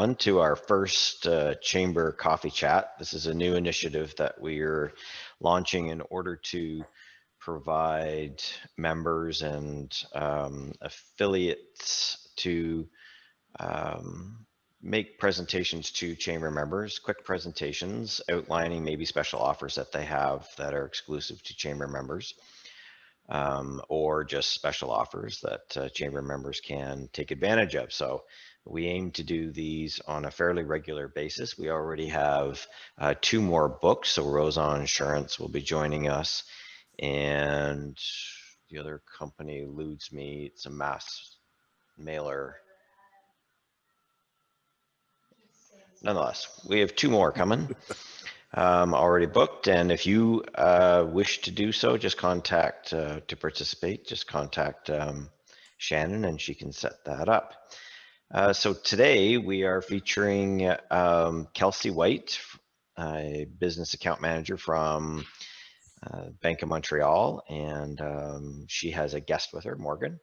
everyone to our first Chamber Coffee Chat. This is a new initiative that we're launching in order to provide members and affiliates to make presentations to Chamber members, quick presentations outlining maybe special offers that they have that are exclusive to Chamber members. Or just special offers that Chamber members can take advantage of. So we aim to do these on a fairly regular basis. We already have 2 more booked, so Roseau Insurance will be joining us, and the other company eludes me. It's a mass mailer. Nonetheless, we have 2 more coming. Already booked, and if you wish to do so, just contact to participate, just contact Shannon and she can set that up. So today we are featuring Kelsey White, a business account manager from Bank of Montreal, and she has a guest with her, Morgan,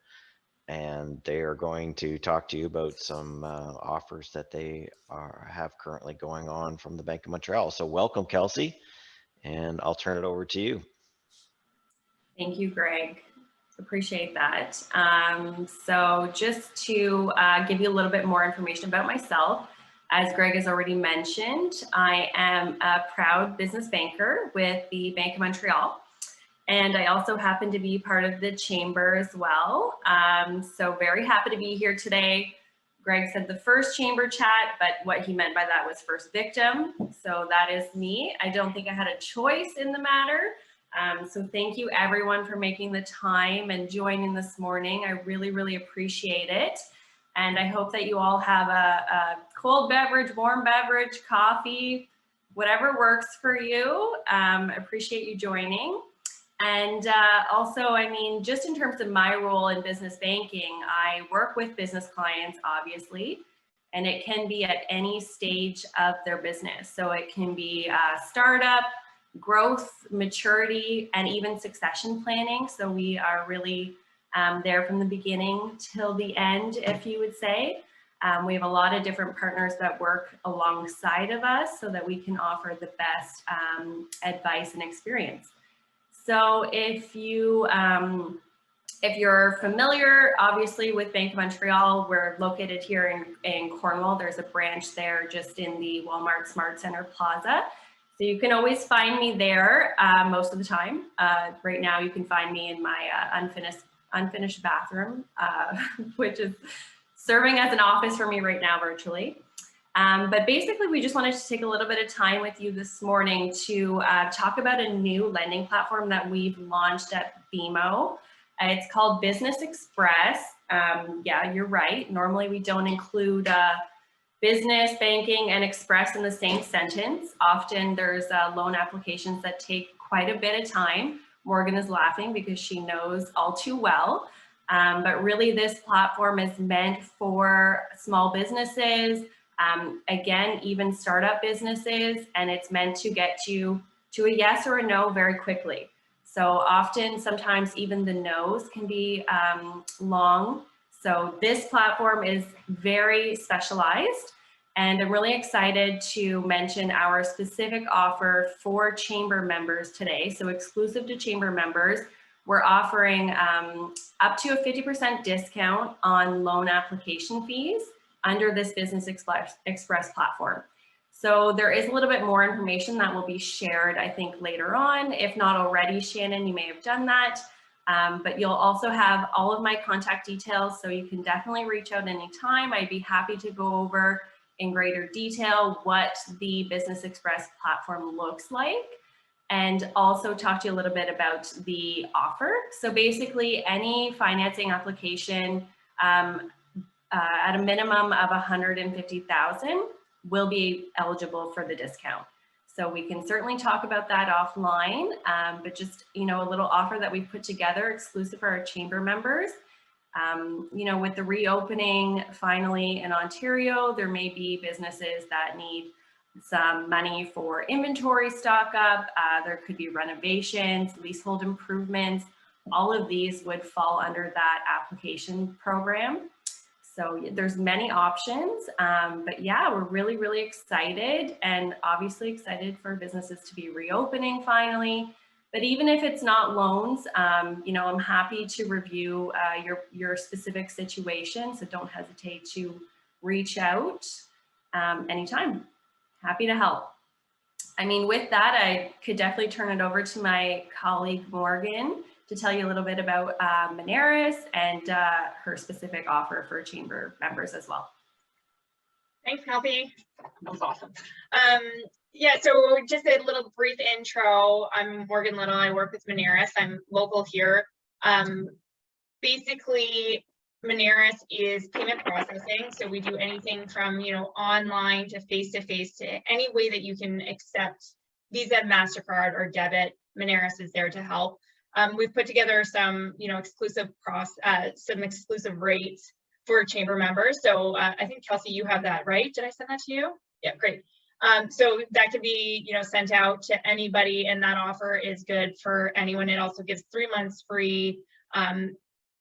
and they are going to talk to you about some offers that they have currently going on from the Bank of Montreal. So welcome, Kelsey, and I'll turn it over to you. Thank you, Greg. Appreciate that. So just to give you a little bit more information about myself, as Greg has already mentioned, I am a proud business banker with the Bank of Montreal. And I also happen to be part of the Chamber as well. So very happy to be here today. Greg said the first Chamber chat, but what he meant by that was first victim. So that is me. I don't think I had a choice in the matter. So thank you everyone for making the time and joining this morning. I really, really appreciate it. And I hope that you all have a cold beverage, warm beverage, coffee, whatever works for you. Appreciate you joining. And also, I mean, just in terms of my role in business banking, I work with business clients, obviously, and it can be at any stage of their business. So it can be startup, growth, maturity, and even succession planning. So we are really there from the beginning till the end, if you would say. We have a lot of different partners that work alongside of us so that we can offer the best advice and experience. So if you're familiar, obviously, with Bank of Montreal, we're located here in Cornwall. There's a branch there just in the Walmart Smart Center Plaza. So you can always find me there most of the time. Right now, you can find me in my unfinished bathroom, which is serving as an office for me right now virtually. But basically, we just wanted to take a little bit of time with you this morning to talk about a new lending platform that we've launched at BMO. It's called Business Express. Yeah, you're right. Normally, we don't include business, banking, and express in the same sentence. Often, there's loan applications that take quite a bit of time. Morgan is laughing because she knows all too well. But really, this platform is meant for small businesses, again, even startup businesses, and it's meant to get you to a yes or a no very quickly. So often, sometimes even the no's can be long. So this platform is very specialized, and I'm really excited to mention our specific offer for Chamber members today. So exclusive to Chamber members, we're offering up to a 50% discount on loan application fees under this Business Express platform. So there is a little bit more information that will be shared, I think, later on. If not already, Shannon, you may have done that. But you'll also have all of my contact details, so you can definitely reach out anytime. I'd be happy to go over in greater detail what the Business Express platform looks like, and also talk to you a little bit about the offer. So basically, any financing application at a minimum of $150,000 will be eligible for the discount. So we can certainly talk about that offline, but just, a little offer that we've put together exclusive for our Chamber members. With the reopening finally in Ontario, there may be businesses that need some money for inventory stock up. There could be renovations, leasehold improvements. All of these would fall under that application program. So there's many options, but yeah, we're really, really excited, and obviously excited for businesses to be reopening finally. But even if it's not loans, you know, I'm happy to review your specific situation. So don't hesitate to reach out anytime. Happy to help. I mean, with that, I could definitely turn it over to my colleague Morgan to tell you a little bit about Moneris and her specific offer for chamber members as well. Thanks, Kelsey. That was awesome. Yeah, so just a little brief intro. I'm Morgan Little. I work with Moneris. I'm local here. Basically, Moneris is payment processing. So we do anything from, you know, online to face-to-face to any way that you can accept Visa, MasterCard, or debit. Moneris is there to help. We've put together some, you know, exclusive rates for chamber members. So I think Kelsey, you have that, right? Did I send that to you? Yeah, great. So that could be, you know, sent out to anybody, and that offer is good for anyone. It also gives 3 months free.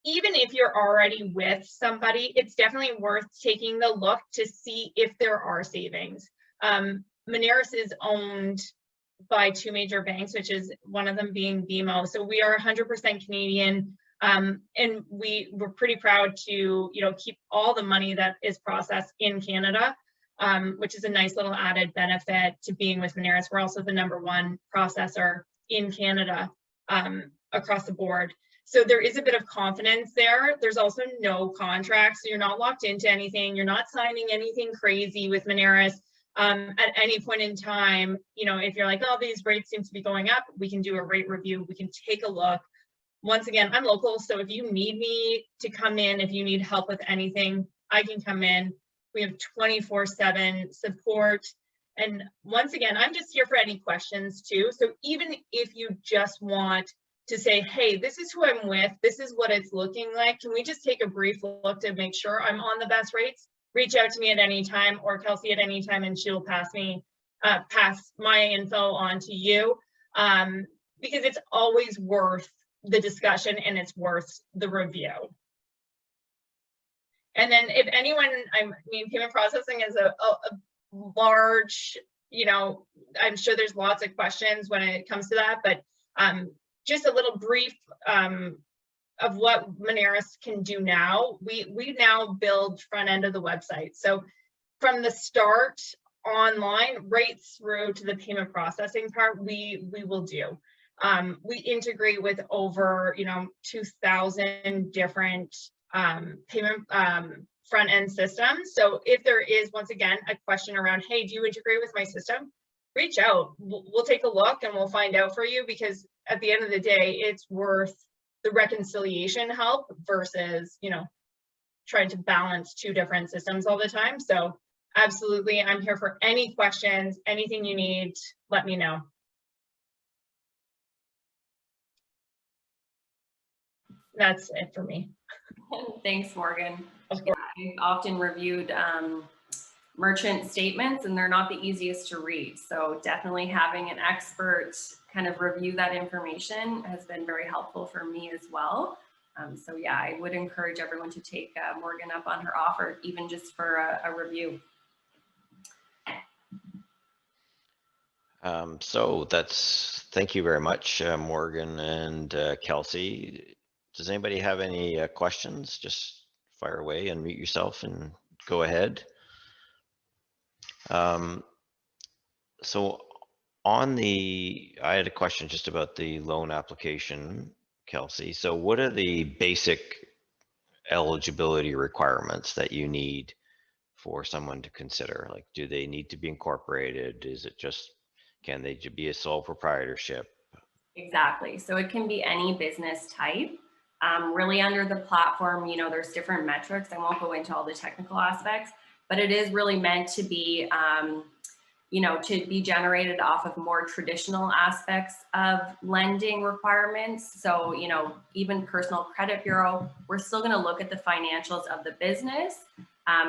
Even if you're already with somebody, it's definitely worth taking the look to see if there are savings. Moneris is owned by 2 major banks, which is one of them being BMO. So we are 100% Canadian, and we're pretty proud to, you know, keep all the money that is processed in Canada, which is a nice little added benefit to being with Moneris. We're also the #1 processor in Canada across the board. So there is a bit of confidence there. There's also no contract, so you're not locked into anything. You're not signing anything crazy with Moneris. At any point in time, you know, if you're like, oh, these rates seem to be going up, we can do a rate review. We can take a look. Once again, I'm local, so if you need me to come in, if you need help with anything, I can come in. We have 24/7 support. And once again, I'm just here for any questions too. So even if you just want to say, hey, this is who I'm with, this is what it's looking like, can we just take a brief look to make sure I'm on the best rates? Reach out to me at any time, or Kelsey at any time, and she'll pass my info on to you, because it's always worth the discussion and it's worth the review. And then if anyone, I mean, payment processing is a large, you know, I'm sure there's lots of questions when it comes to that, but just a little brief of what Moneris can do now. We now build front end of the website. So from the start online right through to the payment processing part, we will do. We integrate with over, you know, 2,000 different payment front end systems. So if there is, once again, a question around, hey, do you integrate with my system? Reach out. We'll take a look and we'll find out for you, because at the end of the day, it's worth the reconciliation help versus, you know, trying to balance 2 different systems all the time. So absolutely, I'm here for any questions, anything you need, let me know. That's it for me. Thanks, Morgan. Of course. I've often reviewed merchant statements, and they're not the easiest to read. So definitely having an expert kind of review that information has been very helpful for me as well. So yeah, I would encourage everyone to take Morgan up on her offer, even just for a review. So thank you very much, Morgan and Kelsey. Does anybody have any questions? Just fire away and mute yourself and go ahead. So I had a question just about the loan application, Kelsey. So what are the basic eligibility requirements that you need for someone to consider? Like, do they need to be incorporated? Is it just, can they be a sole proprietorship? Exactly. So it can be any business type. Really under the platform, you know, there's different metrics. I won't go into all the technical aspects, but it is really meant to be, you know, to be generated off of more traditional aspects of lending requirements. So, you know, even personal credit bureau, we're still going to look at the financials of the business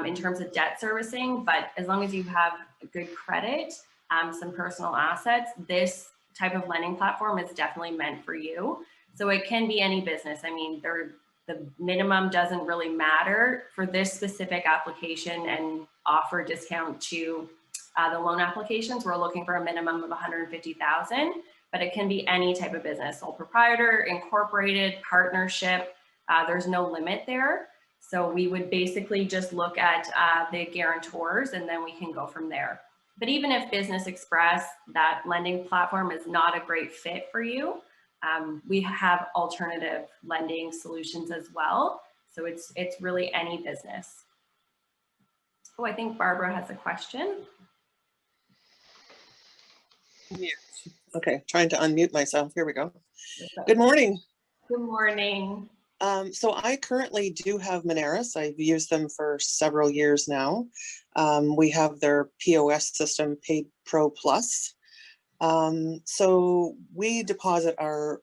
in terms of debt servicing, but as long as you have good credit, some personal assets, this type of lending platform is definitely meant for you. So it can be any business. I mean, the minimum doesn't really matter for this specific application and offer discount to the loan applications. We're looking for a minimum of 150,000, but it can be any type of business, sole proprietor, incorporated, partnership. There's no limit there. So we would basically just look at the guarantors and then we can go from there. But even if Business Express, that lending platform, is not a great fit for you, we have alternative lending solutions as well. So it's really any business. Oh, I think Barbara has a question. Yeah. Okay, trying to unmute myself. Here we go. Good morning. Good morning. So I currently do have Moneris. I've used them for several years now. We have their POS system, Paid Pro Plus. So we deposit our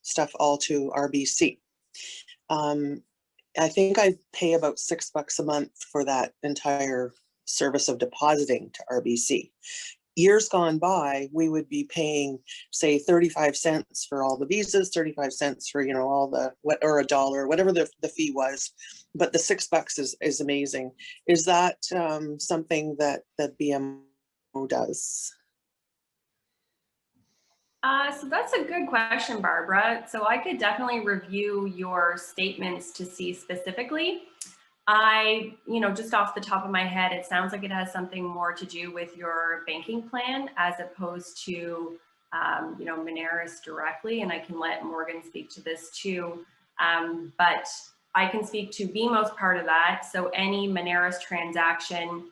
stuff all to RBC. I think I pay about $6 a month for that entire service of depositing to RBC. Years gone by, we would be paying, say, 35 cents for all the visas, 35 cents for, all the, or $1, whatever the fee was. But the $6 is amazing. Is that something that BMO does? So that's a good question, Barbara. So I could definitely review your statements to see specifically. Just off the top of my head, it sounds like it has something more to do with your banking plan as opposed to, Moneris directly. And I can let Morgan speak to this too. But I can speak to BMO's part of that. So any Moneris transaction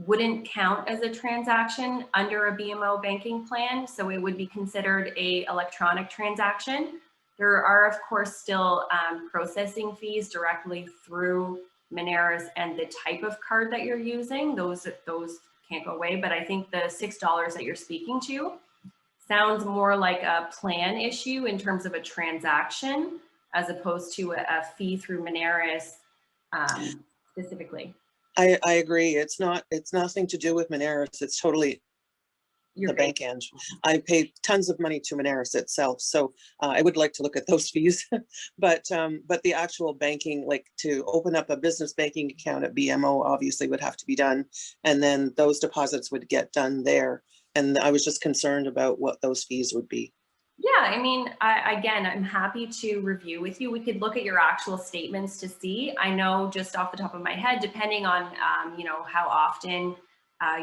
wouldn't count as a transaction under a BMO banking plan. So it would be considered a electronic transaction. There are, of course, still processing fees directly through Moneris and the type of card that you're using. Those can't go away, but I think the $6 that you're speaking to sounds more like a plan issue in terms of a transaction as opposed to a fee through Moneris specifically. I agree. It's nothing to do with Moneris. It's totally the bank end. I pay tons of money to Moneris itself, so I would like to look at those fees. but the actual banking, like to open up a business banking account at BMO, obviously would have to be done, and then those deposits would get done there. And I was just concerned about what those fees would be. Yeah, I mean, again, I'm happy to review with you. We could look at your actual statements to see. I know just off the top of my head, depending on, how often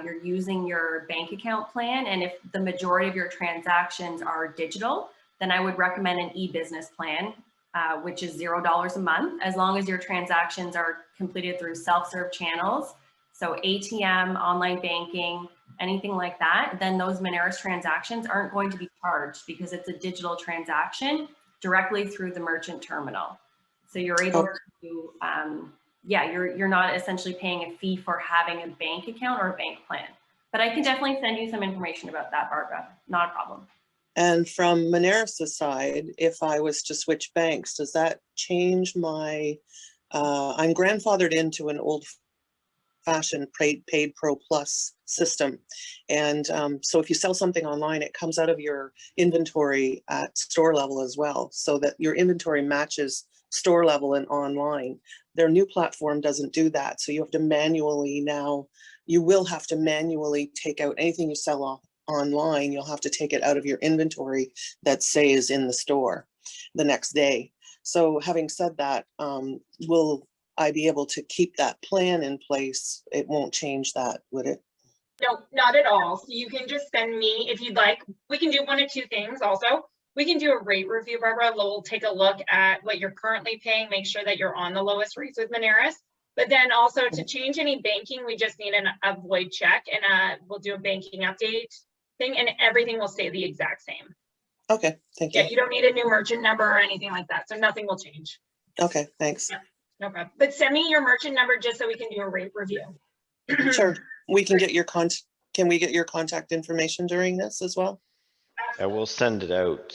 you're using your bank account plan, and if the majority of your transactions are digital, then I would recommend an e-business plan, which is $0 a month, as long as your transactions are completed through self-serve channels. So ATM, online banking, anything like that, then those Moneris transactions aren't going to be charged because it's a digital transaction directly through the merchant terminal. So you're able to, you're not essentially paying a fee for having a bank account or a bank plan. But I can definitely send you some information about that, Barbara. Not a problem. And from Moneris' side, if I was to switch banks, does that change my, I'm grandfathered into an old-fashioned paid Pro Plus system. And so if you sell something online, it comes out of your inventory at store level as well, so that your inventory matches store level and online. Their new platform doesn't do that. So you have to manually you will have to manually take out anything you sell online. You'll have to take it out of your inventory that say is in the store the next day. So having said that, will I be able to keep that plan in place? It won't change that, would it? No, not at all. So you can just send me, if you'd like, we can do one of two things also. We can do a rate review, Barbara. We'll take a look at what you're currently paying, make sure that you're on the lowest rates with Moneris. But then also to change any banking, we just need a void check, and we'll do a banking update thing, and everything will stay the exact same. Okay, thank you. Yeah, you don't need a new merchant number or anything like that. So nothing will change. Okay, thanks. Yeah, no problem. But send me your merchant number just so we can do a rate review. Sure. We can get your can we get your contact information during this as well? Yeah, we'll send it out.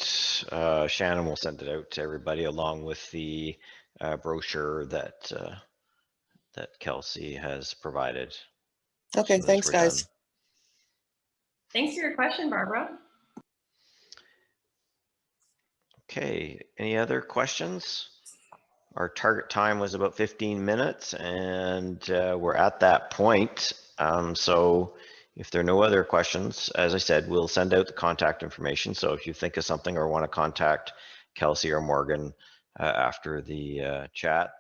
Shannon will send it out to everybody along with the brochure that Kelsey has provided. Okay, So thanks, guys. Done. Thanks for your question, Barbara. Okay, any other questions? Our target time was about 15 minutes, and we're at that point. So if there are no other questions, as I said, we'll send out the contact information. So if you think of something or want to contact Kelsey or Morgan after the chat,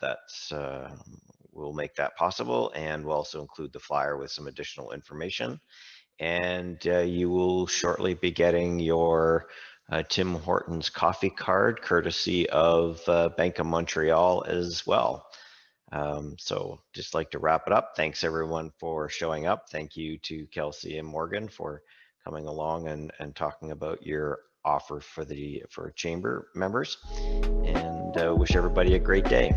we'll make that possible, and we'll also include the flyer with some additional information. And you will shortly be getting your Tim Hortons coffee card, courtesy of Bank of Montreal as well. So just like to wrap it up. Thanks everyone for showing up. Thank you to Kelsey and Morgan for coming along and talking about your offer for chamber members, and wish everybody a great day.